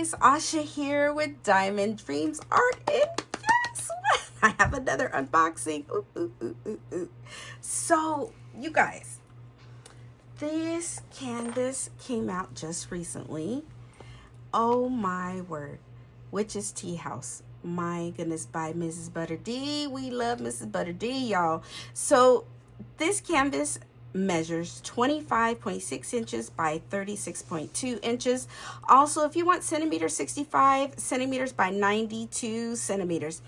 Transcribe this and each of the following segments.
guys, Asha here with Diamond Dreams Art, and guess what? I have another unboxing. Ooh, ooh, ooh, ooh, ooh. So, you guys, this canvas came out just recently. Oh my word. Witch's Tea House. My goodness, by Mrs. Butter D. We love Mrs. Butter D, y'all. So, this canvas measures 25.6 inches by 36.2 inches. Also, if you want centimeters, 65 centimeters by 92 centimeters.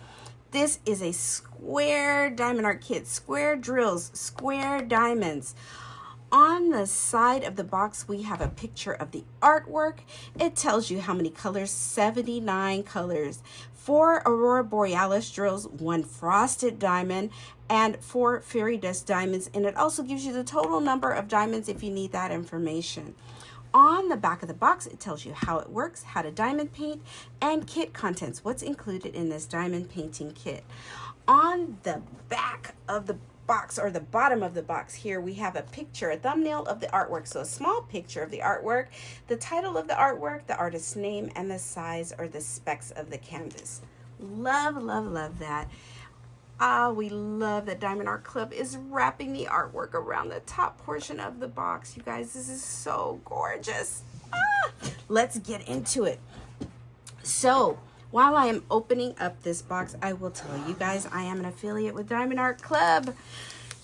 This is a square diamond art kit, square drills, square diamonds. On the side of the box, we have a picture of the artwork. It tells you how many colors, 79 colors. 4 Aurora Borealis drills, 1 frosted diamond, and 4 fairy dust diamonds. And it also gives you the total number of diamonds if you need that information. On the back of the box, it tells you how it works, how to diamond paint, and kit contents, what's included in this diamond painting kit. On the back of the box, or the bottom of the box here, we have a picture, a thumbnail of the artwork. So a small picture of the artwork, the title of the artwork, the artist's name, and the size or the specs of the canvas. Love, love, love that. We love that Diamond Art Club is wrapping the artwork around the top portion of the box. You guys, this is so gorgeous. Let's get into it. So, while I am opening up this box, I will tell you guys I am an affiliate with Diamond Art Club.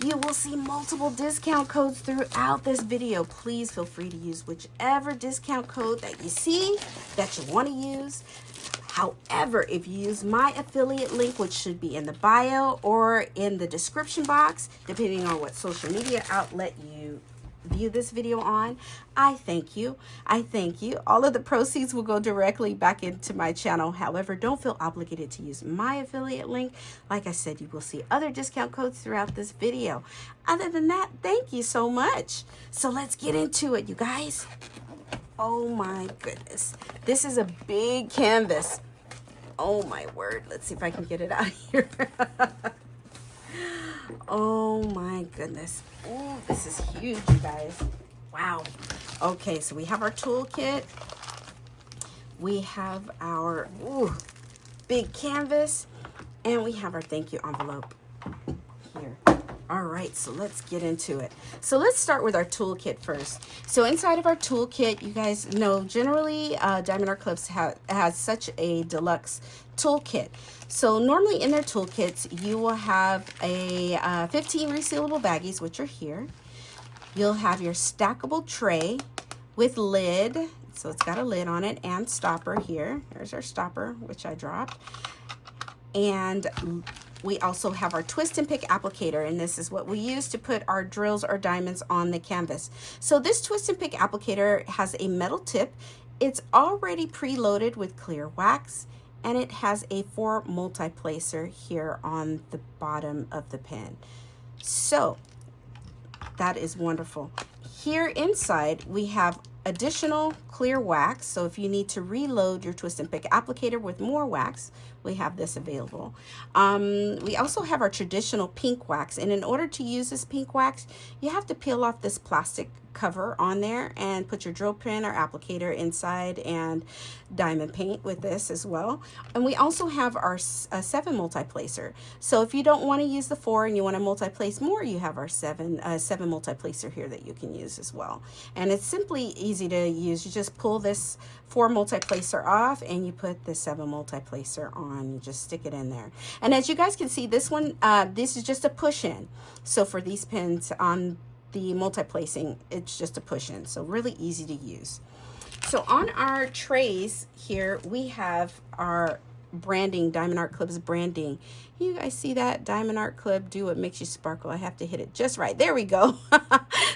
You will see multiple discount codes throughout this video. Please feel free to use whichever discount code that you see that you want to use. However, if you use my affiliate link, which should be in the bio or in the description box, depending on what social media outlet you view this video on, I thank you. I thank you. All of the proceeds will go directly back into my channel. However, don't feel obligated to use my affiliate link. Like I said, you will see other discount codes throughout this video. Other than that, thank you so much. So let's get into it, you guys. Oh my goodness. This is a big canvas. Oh my word. Let's see if I can get it out here. Oh my goodness. Ooh, this is huge, you guys. Wow. Okay, so we have our toolkit. We have our big canvas. And we have our thank you envelope here. All right, so let's get into it. So let's start with our toolkit first. So inside of our toolkit, you guys know generally Diamond Art Clubs has such a deluxe toolkit. So normally in their toolkits, you will have a 15 resealable baggies, which are here. You'll have your stackable tray with lid. So it's got a lid on it and stopper here. There's our stopper, which I dropped. And we also have our twist and pick applicator, and this is what we use to put our drills or diamonds on the canvas. So this twist and pick applicator has a metal tip. It's already preloaded with clear wax, and it has a 4 multi-placer here on the bottom of the pen. So that is wonderful. Here inside we have additional clear wax, so if you need to reload your twist and pick applicator with more wax, we have this available. We also have our traditional pink wax, and in order to use this pink wax, you have to peel off this plastic cover on there and put your drill pen or applicator inside and diamond paint with this as well. And we also have our 7 multi-placer. So if you don't want to use the 4 and you want to multi-place more, you have our 7 multi-placer here that you can use as well. And it's simply easy to use. You just pull this 4 multi-placer off and you put the 7 multi-placer on. You just stick it in there. And as you guys can see, this one, this is just a push-in. So for these pins on the multi-placing, it's just a push-in. So really easy to use. So on our trays here, we have our branding, Diamond Art Club's branding. You guys see that? Diamond Art Club, do what makes you sparkle. I have to hit it just right. There we go.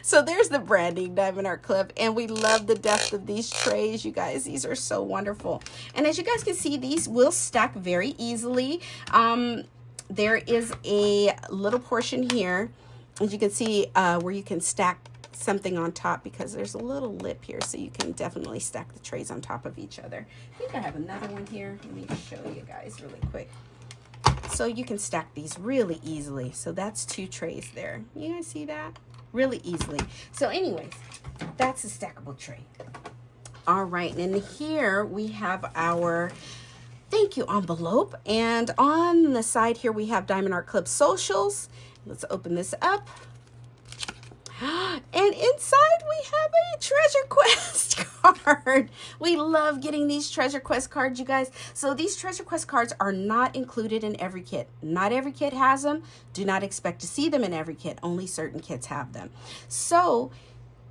So there's the branding, Diamond Art Club. And we love the depth of these trays, you guys. These are so wonderful. And as you guys can see, these will stack very easily. There is a little portion here, as you can see, where you can stack something on top, because there's a little lip here, so you can definitely stack the trays on top of each other. I think I have another one here. Let me show you guys really quick. So you can stack these really easily. So that's 2 trays there. You guys see that? Really easily. So anyways, that's a stackable tray. All right, and here we have our thank you envelope, and on the side here we have Diamond Art Club socials. Let's open this up. And inside we have a treasure quest card. We love getting these treasure quest cards, you guys. So these treasure quest cards are not included in every kit. Not every kit has them. Do not expect to see them in every kit. Only certain kits have them. So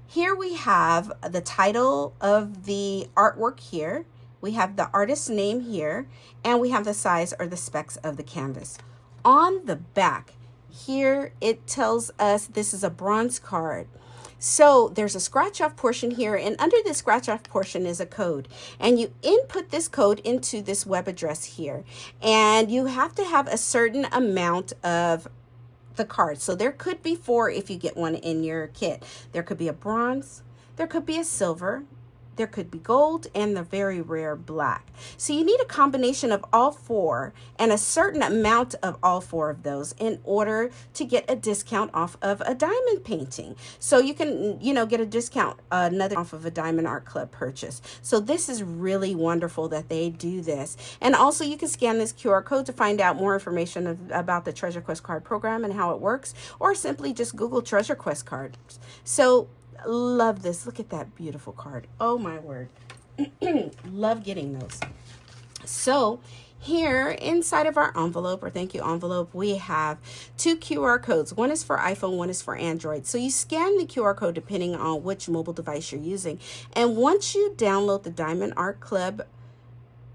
here we have the title of the artwork here. We have the artist's name here, and we have the size or the specs of the canvas. On the back, here it tells us this is a bronze card. So there's a scratch off portion here, and under the scratch off portion is a code, and you input this code into this web address here, and you have to have a certain amount of the card. So there could be 4 if you get one in your kit. There could be a bronze, there could be a silver, there could be gold, and the very rare black. So you need a combination of all 4 and a certain amount of all 4 of those in order to get a discount off of a diamond painting. So you can, get a discount another off of a Diamond Art Club purchase. So this is really wonderful that they do this. And also you can scan this QR code to find out more information about the Treasure Quest card program and how it works, or simply just Google Treasure Quest cards. So love this. Look at that beautiful card. Oh my word. Love getting those. So here inside of our envelope, or thank you envelope, we have 2 QR codes. One is for iPhone, one is for Android. So you scan the QR code depending on which mobile device you're using. And once you download the Diamond Art Club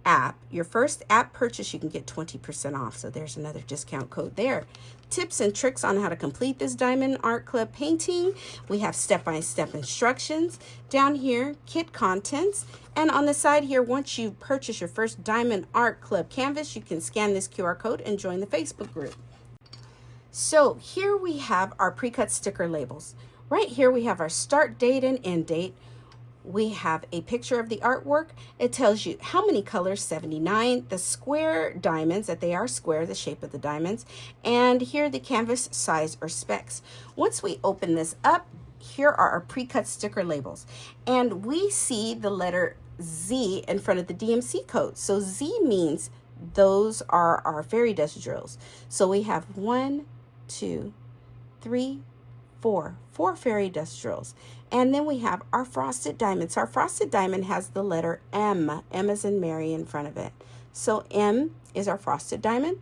app, your first app purchase, you can get 20% off. So there's another discount code there. Tips and tricks on how to complete this Diamond Art Club painting. We have step-by-step instructions. Down here, kit contents. And on the side here, once you purchase your first Diamond Art Club canvas, you can scan this QR code and join the Facebook group. So here we have our pre-cut sticker labels. Right here we have our start date and end date. We have a picture of the artwork. It tells you how many colors, 79, the square diamonds, that they are square, the shape of the diamonds, and here the canvas size or specs. Once we open this up, here are our pre-cut sticker labels, and we see the letter Z in front of the DMC code. So Z means those are our fairy dust drills. So we have 1, 2, 3, 4 fairy dust drills. And then we have our frosted diamonds. Our frosted diamond has the letter M. M as in Mary in front of it. So M is our frosted diamond.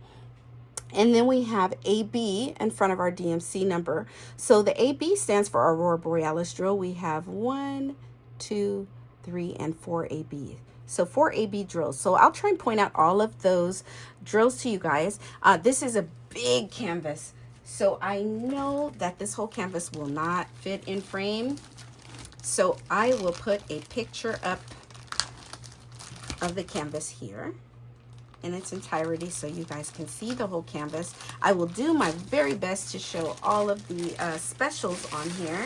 And then we have AB in front of our DMC number. So the AB stands for Aurora Borealis drill. We have 1, 2, 3, and 4 AB. So 4 AB drills. So I'll try and point out all of those drills to you guys. This is a big canvas. So I know that this whole canvas will not fit in frame. So I will put a picture up of the canvas here in its entirety so you guys can see the whole canvas. I will do my very best to show all of the specials on here.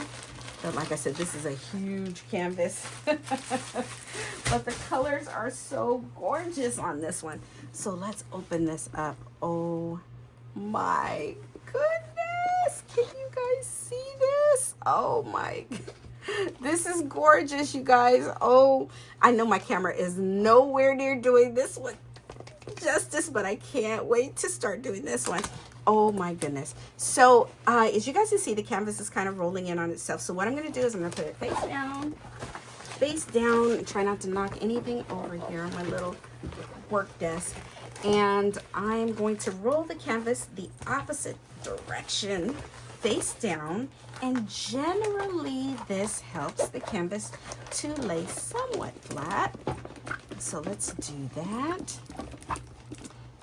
But like I said, this is a huge canvas. But the colors are so gorgeous on this one. So let's open this up. Oh my goodness. Can you guys see this? Oh my goodness. This is gorgeous, you guys. Oh, I know my camera is nowhere near doing this one justice, but I can't wait to start doing this one. Oh my goodness. So as you guys can see, the canvas is kind of rolling in on itself. So what I'm going to do is I'm going to put it face down, and try not to knock anything over here on my little work desk. And I'm going to roll the canvas the opposite direction, face down, and generally this helps the canvas to lay somewhat flat. So let's do that.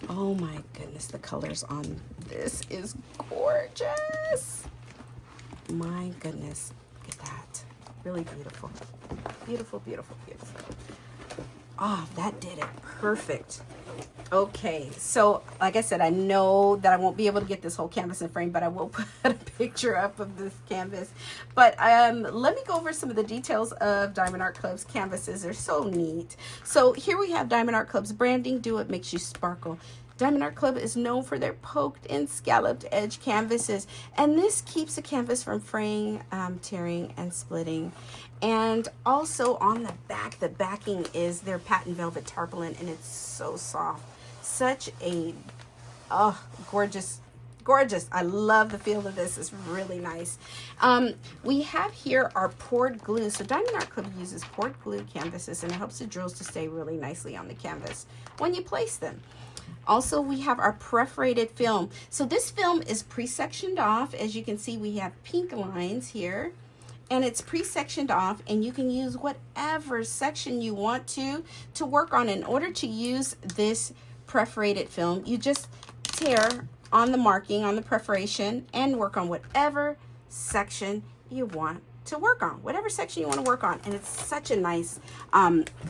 Oh my goodness, the colors on this is gorgeous. My goodness, look at that. Really beautiful. Beautiful, beautiful, beautiful. Oh, that did it perfect. Okay, so like I said, I know that I won't be able to get this whole canvas in frame, but I will put a picture up of this canvas. But let me go over some of the details of Diamond Art Club's canvases. They're so neat. So here we have Diamond Art Club's branding. Do It Makes You Sparkle. Diamond Art Club is known for their poked and scalloped edge canvases, and this keeps the canvas from fraying, tearing, and splitting. And also on the back, the backing is their patent velvet tarpaulin, and it's so soft. Such a gorgeous. I love the feel of this. It's really nice. We have here our poured glue. So Diamond Art Club uses poured glue canvases, and it helps the drills to stay really nicely on the canvas when you place them. Also, we have our perforated film. So this film is pre-sectioned off. As you can see, we have pink lines here, and it's pre-sectioned off, and you can use whatever section you want to work on. In order to use this perforated film, you just tear on the marking on the perforation and work on whatever section you want to work on, whatever section you want to work on. And it's such a nice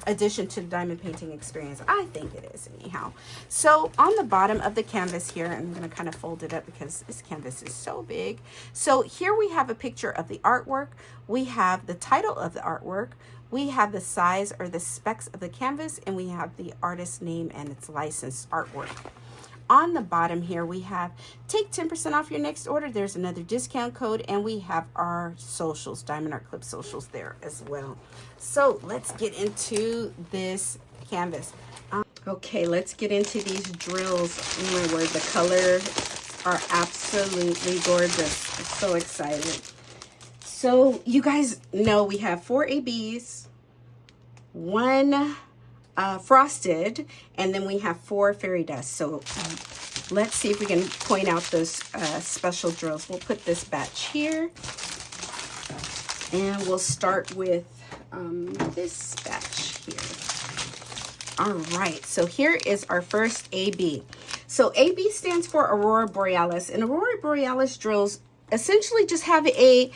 addition to the diamond painting experience. I think it is anyhow. So on the bottom of the canvas here, I'm going to kind of fold it up because this canvas is so big. So here we have a picture of the artwork. We have the title of the artwork. We have the size or the specs of the canvas, and we have the artist's name and its licensed artwork. On the bottom here, we have take 10% off your next order. There's another discount code, and we have our socials, Diamond Art Club socials there as well. So let's get into this canvas. Okay, let's get into these drills. Oh my word, the colors are absolutely gorgeous. I'm so excited. So you guys know we have 4 ABs, 1 frosted, and then we have 4 fairy dust. So let's see if we can point out those special drills. We'll put this batch here, and we'll start with this batch here. All right, so here is our first AB. So AB stands for Aurora Borealis, and Aurora Borealis drills essentially just have a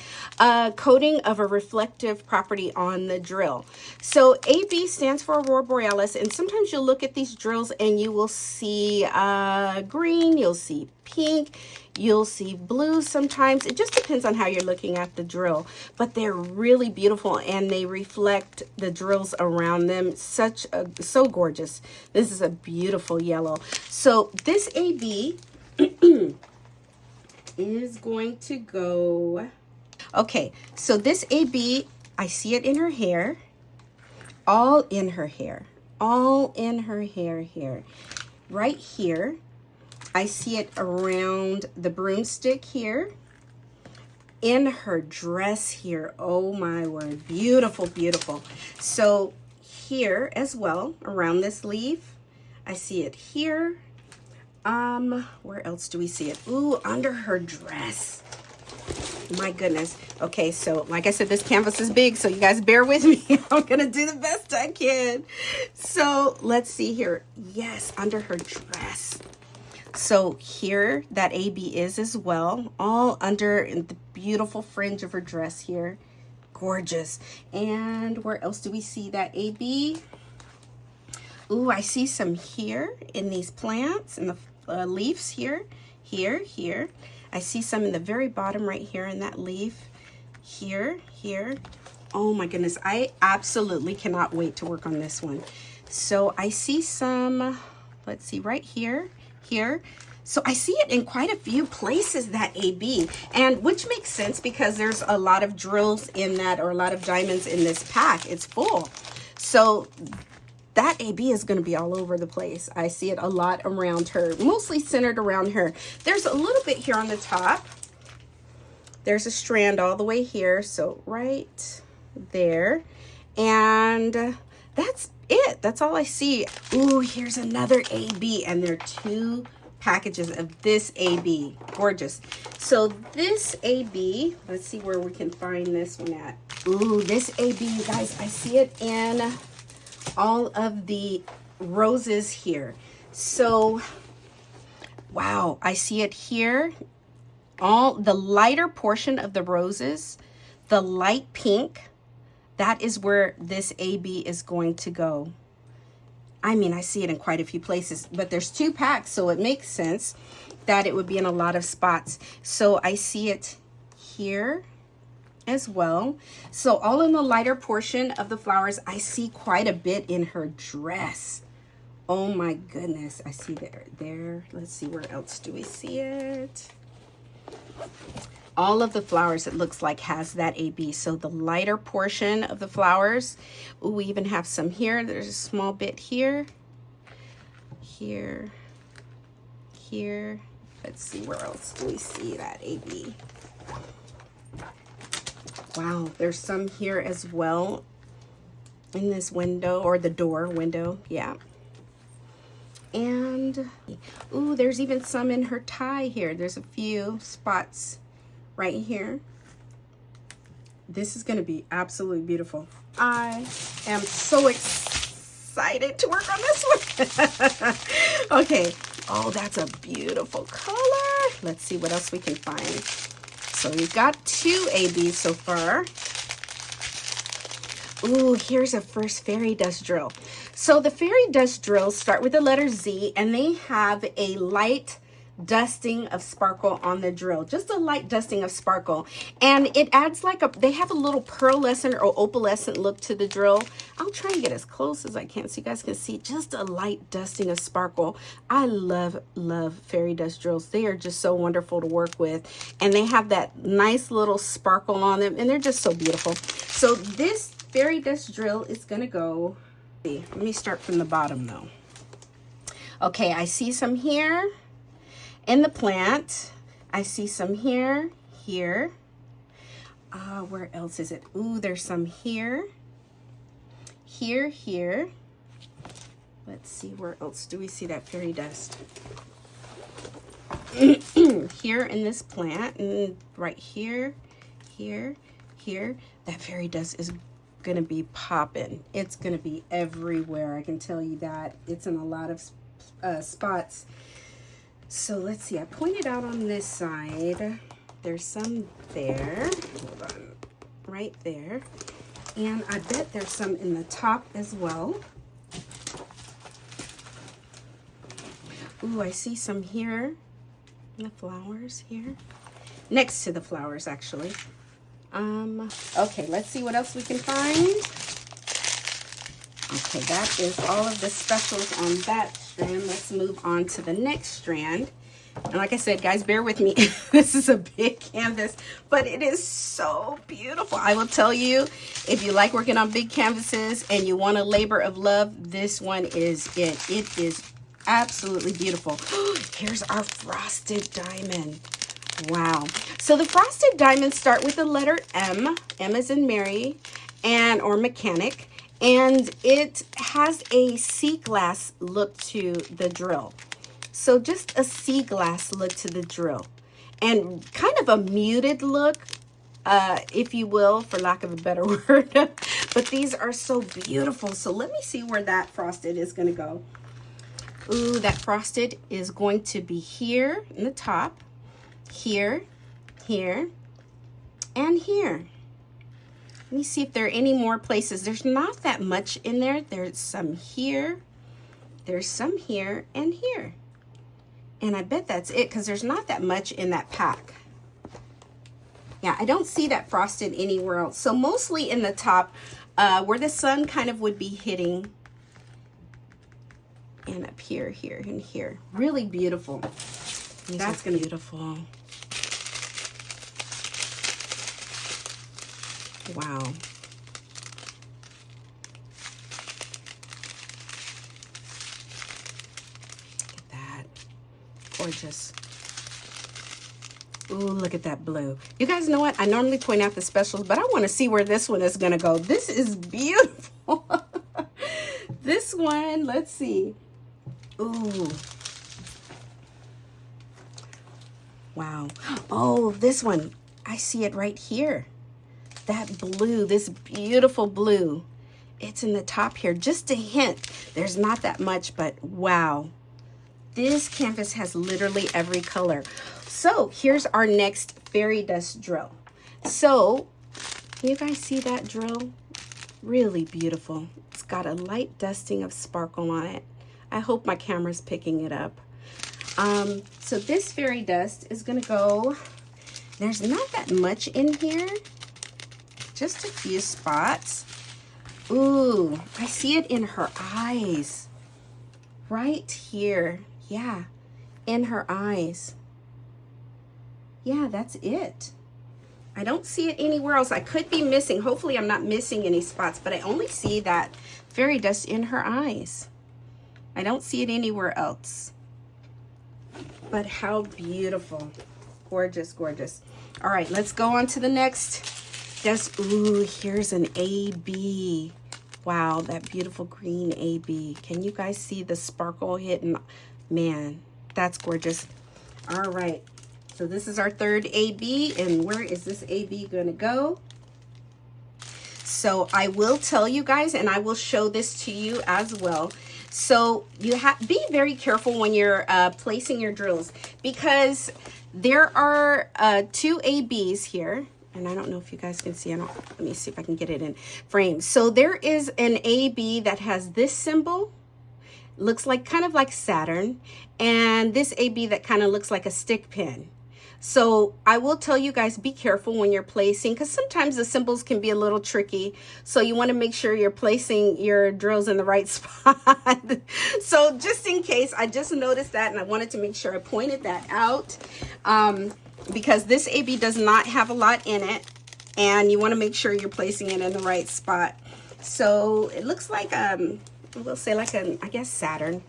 coating of a reflective property on the drill. So AB stands for Aurora Borealis, and sometimes you'll look at these drills and you will see green, you'll see pink, you'll see blue sometimes. It just depends on how you're looking at the drill, but they're really beautiful and they reflect the drills around them. So gorgeous. This is a beautiful yellow. So this AB is going to go. Okay, so this AB, I see it in her hair, all in her hair here. Right here, I see it around the broomstick here, in her dress here. Oh my word, beautiful, beautiful. So here as well, around this leaf, I see it here. Where else do we see it? Ooh, under her dress. My goodness. Okay, so like I said, this canvas is big, so you guys bear with me. I'm gonna do the best I can. So let's see here. Yes, under her dress. So here that AB is as well, all under the beautiful fringe of her dress here. Gorgeous. And where else do we see that AB? Ooh, I see some here in these plants, in the leaves here. I see some in the very bottom right here in that leaf. Here. Oh my goodness, I absolutely cannot wait to work on this one. So I see some, let's see, right here. So I see it in quite a few places, that AB, and which makes sense because there's a lot of drills in that, or a lot of diamonds in this pack. It's full. So that AB is going to be all over the place. I see it a lot around her, mostly centered around her. There's a little bit here on the top. There's a strand all the way here, so right there. And that's it. That's all I see. Ooh, here's another AB, and there are 2 packages of this AB. Gorgeous. So this AB, let's see where we can find this one at. Ooh, this AB, you guys, I see it in all of the roses here. So wow, I see it here. All the lighter portion of the roses, the light pink, that is where this AB is going to go. I mean, I see it in quite a few places, but there's 2 packs, so it makes sense that it would be in a lot of spots. So I see it here as well. So all in the lighter portion of the flowers, I see quite a bit in her dress. Oh my goodness. I see there. Let's see, where else do we see it? All of the flowers, it looks like, has that AB. So the lighter portion of the flowers, ooh, we even have some here. There's a small bit here, here, here. Let's see, where else do we see that AB? Wow, there's some here as well in this window, or the door window, yeah. And, ooh, there's even some in her tie here. There's a few spots right here. This is going to be absolutely beautiful. I am so excited to work on this one. Okay. Oh, that's a beautiful color. Let's see what else we can find. So we've got 2 ABs so far. Ooh, here's a first fairy dust drill. So the fairy dust drills start with the letter Z, and they have a light dusting of sparkle on the drill, just a light dusting of sparkle, and it adds like they have a little pearlescent or opalescent look to the drill. I'll try and get as close as I can so you guys can see just a light dusting of sparkle. I love fairy dust drills. They are just so wonderful to work with, and they have that nice little sparkle on them, and they're just so beautiful. So this fairy dust drill is gonna go, let me start from the bottom though. Okay, I see some here in the plant. I see some here. Where else is it? Ooh, there's some here. Here. Let's see, where else do we see that fairy dust? Here in this plant, and right here. That fairy dust is gonna be popping. It's gonna be everywhere. I can tell you that. It's in a lot of spots. So let's see, I pointed out on this side, there's some there, hold on, right there, and I bet there's some in the top as well. Ooh, I see some here, the flowers here, next to the flowers actually. Okay, let's see what else we can find. Okay, that is all of the specials on that strand. Let's move on to the next strand. And like I said, guys, bear with me. This is a big canvas, but it is so beautiful. I will tell you, if you like working on big canvases and you want a labor of love, this one is it. It is absolutely beautiful. Here's our frosted diamond. Wow. So the frosted diamonds start with the letter M. M as in Mary, or mechanic. And it has a sea glass look to the drill. So just a sea glass look to the drill. And kind of a muted look, if you will, for lack of a better word. But these are so beautiful. So let me see where that frosted is going to go. Ooh, that frosted is going to be here in the top. Here, and here. Let me see if there are any more places. There's not that much in there. There's some here. There's some here and here. And I bet that's it because there's not that much in that pack. Yeah, I don't see that frosted anywhere else. So mostly in the top where the sun kind of would be hitting. And up here, and here. Really beautiful. That's going to be beautiful. Wow. Look at that. Gorgeous. Ooh, look at that blue. You guys know what? I normally point out the specials, but I want to see where this one is going to go. This is beautiful. This one, let's see. Ooh. Wow. Oh, this one. I see it right here. That blue, this beautiful blue. It's in the top here. Just a hint. There's not that much, but wow. This canvas has literally every color. So here's our next fairy dust drill. So you guys see that drill? Really beautiful. It's got a light dusting of sparkle on it. I hope my camera's picking it up. So this fairy dust is gonna go, there's not that much in here. Just a few spots. Ooh, I see it in her eyes. right here. Yeah, in her eyes. Yeah, that's it. I don't see it anywhere else. I could be missing. Hopefully I'm not missing any spots, but I only see that fairy dust in her eyes. I don't see it anywhere else. But how beautiful. Gorgeous, gorgeous. All right, let's go on to the next. Just, ooh, here's an AB. Wow, that beautiful green AB. Can you guys see the sparkle hitting? Man, that's gorgeous. All right, so this is our third AB, and where is this AB gonna go? So I will tell you guys, and I will show this to you as well. So you have be very careful when you're placing your drills, because there are 2 ABs here, and I don't know if you guys can see. Let me see if I can get it in frame. So there is an AB that has this symbol, looks like kind of like Saturn, and this AB that kind of looks like a stick pin. So I will tell you guys, be careful when you're placing, because sometimes the symbols can be a little tricky. So you want to make sure you're placing your drills in the right spot. So just in case, I just noticed that, and I wanted to make sure I pointed that out, because this AB does not have a lot in it, and you want to make sure you're placing it in the right spot. So it looks like, we'll say like a, I guess Saturn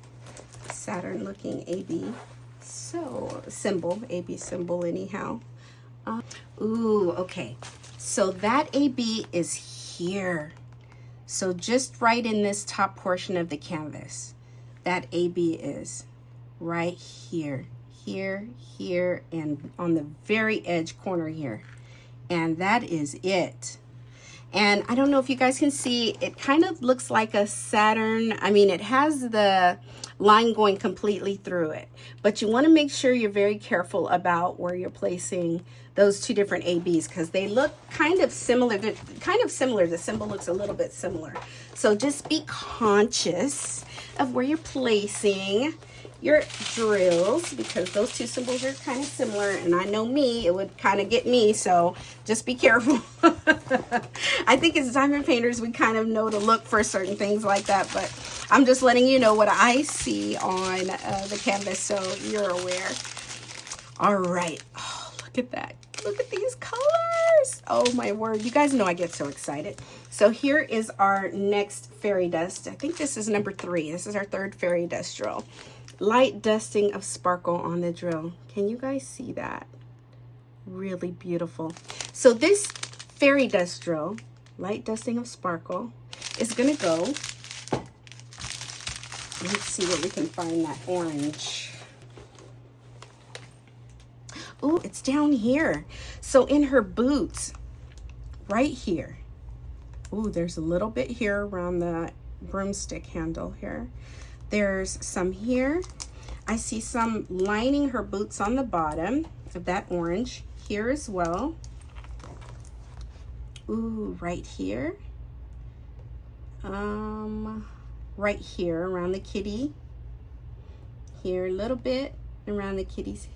looking AB. So symbol, AB symbol anyhow. Ooh, okay. So that AB is here. So just right in this top portion of the canvas, that AB is right here, here, here, and on the very edge corner here. And that is it. And I don't know if you guys can see, it kind of looks like a Saturn. I mean, it has the line going completely through it, but you want to make sure you're very careful about where you're placing those 2 different ABs, because they look kind of similar. They're kind of similar. The symbol looks a little bit similar. So just be conscious of where you're placing your drills, because those 2 symbols are kind of similar, and I know me, it would kind of get me, so just be careful. I think as diamond painters, we kind of know to look for certain things like that, but I'm just letting you know what I see on the canvas, so you're aware. All right. Oh, look at that. Look at these colors. Oh my word. You guys know I get so excited. So here is our next fairy dust. I think this is number 3. This is our 3rd fairy dust drill. Light dusting of sparkle on the drill. Can you guys see that? Really beautiful. So this fairy dust drill, light dusting of sparkle, is going to go. Let's see where we can find that orange. Oh, it's down here. So in her boots, right here. Oh, there's a little bit here around the broomstick handle here. There's some here. I see some lining her boots on the bottom of that orange here as well. Ooh, right here. Right here around the kitty. Here a little bit around the kitty's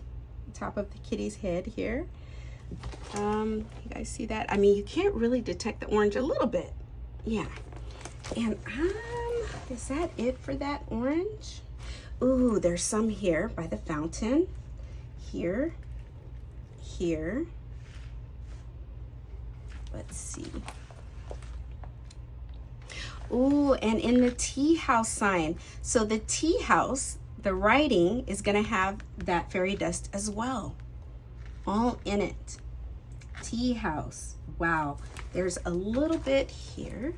top of the kitty's head here. You guys see that? I mean, you can't really detect the orange a little bit. Yeah. And is that it for that orange? Ooh, there's some here by the fountain. Here. Here. Let's see. Ooh, and in the tea house sign. So the tea house, the writing is going to have that fairy dust as well. All in it. Tea house. Wow. There's a little bit here.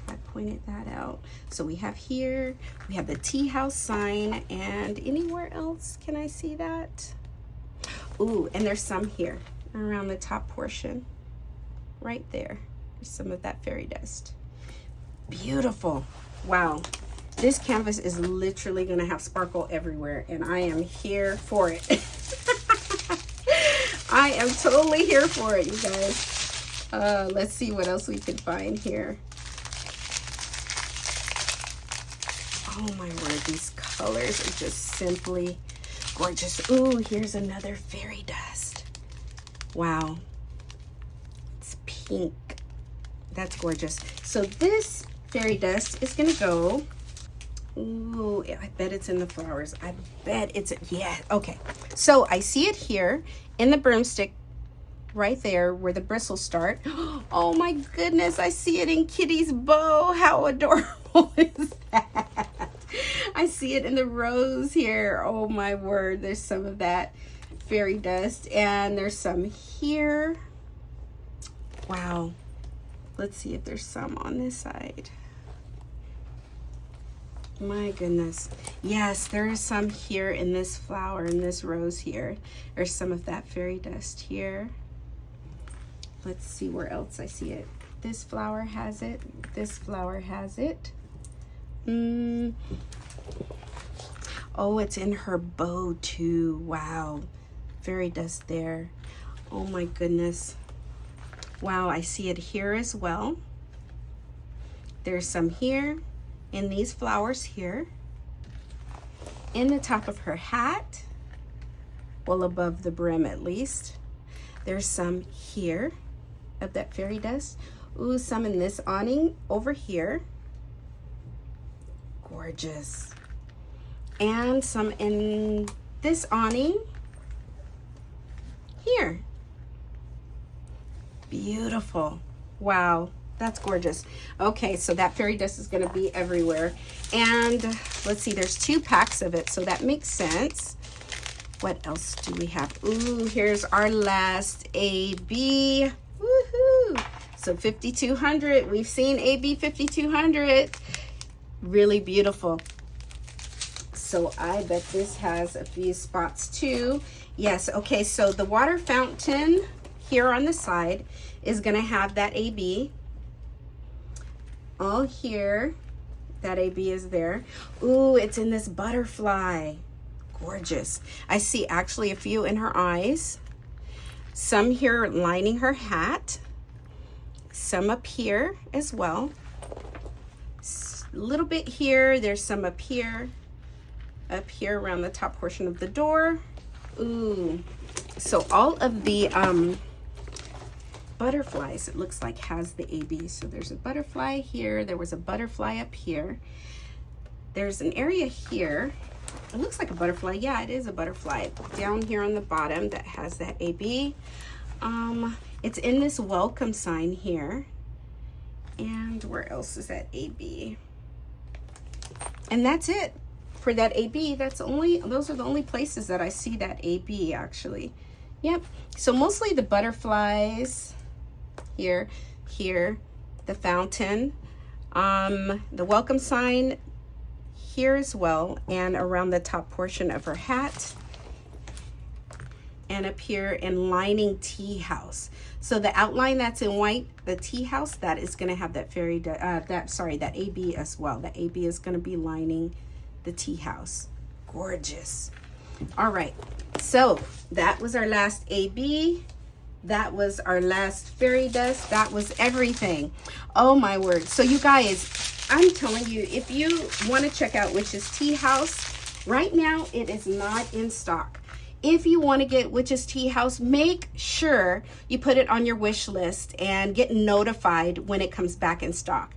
I pointed that out. So we have here, we have the tea house sign, and anywhere else can I see that? Ooh, and there's some here around the top portion. Right there. There's some of that fairy dust. Beautiful. Wow. This canvas is literally going to have sparkle everywhere, and I am here for it. I am totally here for it, you guys. Let's see what else we can find here. Oh my word, these colors are just simply gorgeous. Ooh, here's another fairy dust. Wow. It's pink. That's gorgeous. So this fairy dust is going to go Ooh, I bet it's in the flowers. I bet it's, yeah, okay. So I see it here in the broomstick right there where the bristles start. Oh my goodness, I see it in Kitty's bow. How adorable is that? I see it in the rose here. Oh my word, there's some of that fairy dust, and there's some here. Wow. Let's see if there's some on this side. My goodness. Yes, there is some here in this flower, in this rose here. There's some of that fairy dust here. Let's see where else I see it. This flower has it. This flower has it. Oh, it's in her bow too. Wow. Fairy dust there. Oh my goodness. Wow, I see it here as well. There's some here in these flowers here. In the top of her hat. Well, above the brim at least. There's some here of that fairy dust. Ooh, some in this awning over here. Gorgeous. And some in this awning here. Beautiful. Wow, that's gorgeous. Okay, so that fairy dust is going to be everywhere. And let's see, there's 2 packs of it, so that makes sense. What else do we have? Ooh, here's our last AB. Woohoo! So 5200. We've seen AB 5200. Really beautiful. So I bet this has a few spots too. Yes, okay, so the water fountain here on the side is going to have that AB. All here, that AB is there. Ooh, it's in this butterfly. Gorgeous. I see actually a few in her eyes. Some here lining her hat. Some up here as well. A little bit here. There's some up here around the top portion of the door. Ooh. So all of the butterflies, it looks like, has the AB. So there's a butterfly here. There was a butterfly up here. There's an area here. It looks like a butterfly. Yeah, it is a butterfly down here on the bottom that has that AB. It's in this welcome sign here. And where else is that AB? And that's it for that AB. Those are the only places that I see that AB actually. Yep. So mostly the butterflies here, the fountain, the welcome sign here as well, and around the top portion of her hat, and up here in lining tea house. So the outline that's in white, the tea house, that is going to have that that AB as well. That AB is going to be lining the tea house. Gorgeous. All right, so that was our last AB. That was our last fairy dust. That was everything. Oh my word. So you guys, I'm telling you, if you want to check out Witch's Tea House, right now it is not in stock. If you want to get Witch's Tea House, make sure you put it on your wish list and get notified when it comes back in stock.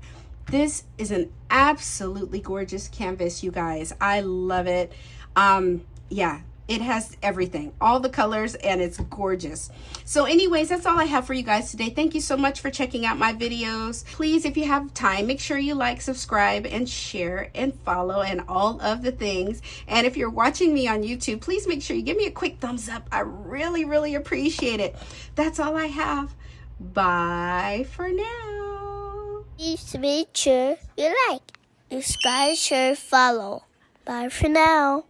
This is an absolutely gorgeous canvas, you guys. I love it. Yeah, it has everything, all the colors, and it's gorgeous. So anyways, that's all I have for you guys today. Thank you so much for checking out my videos. Please, if you have time, make sure you like, subscribe, and share, and follow, and all of the things. And if you're watching me on YouTube, please make sure you give me a quick thumbs up. I really, really appreciate it. That's all I have. Bye for now. Please make sure you like, subscribe, share, follow. Bye for now.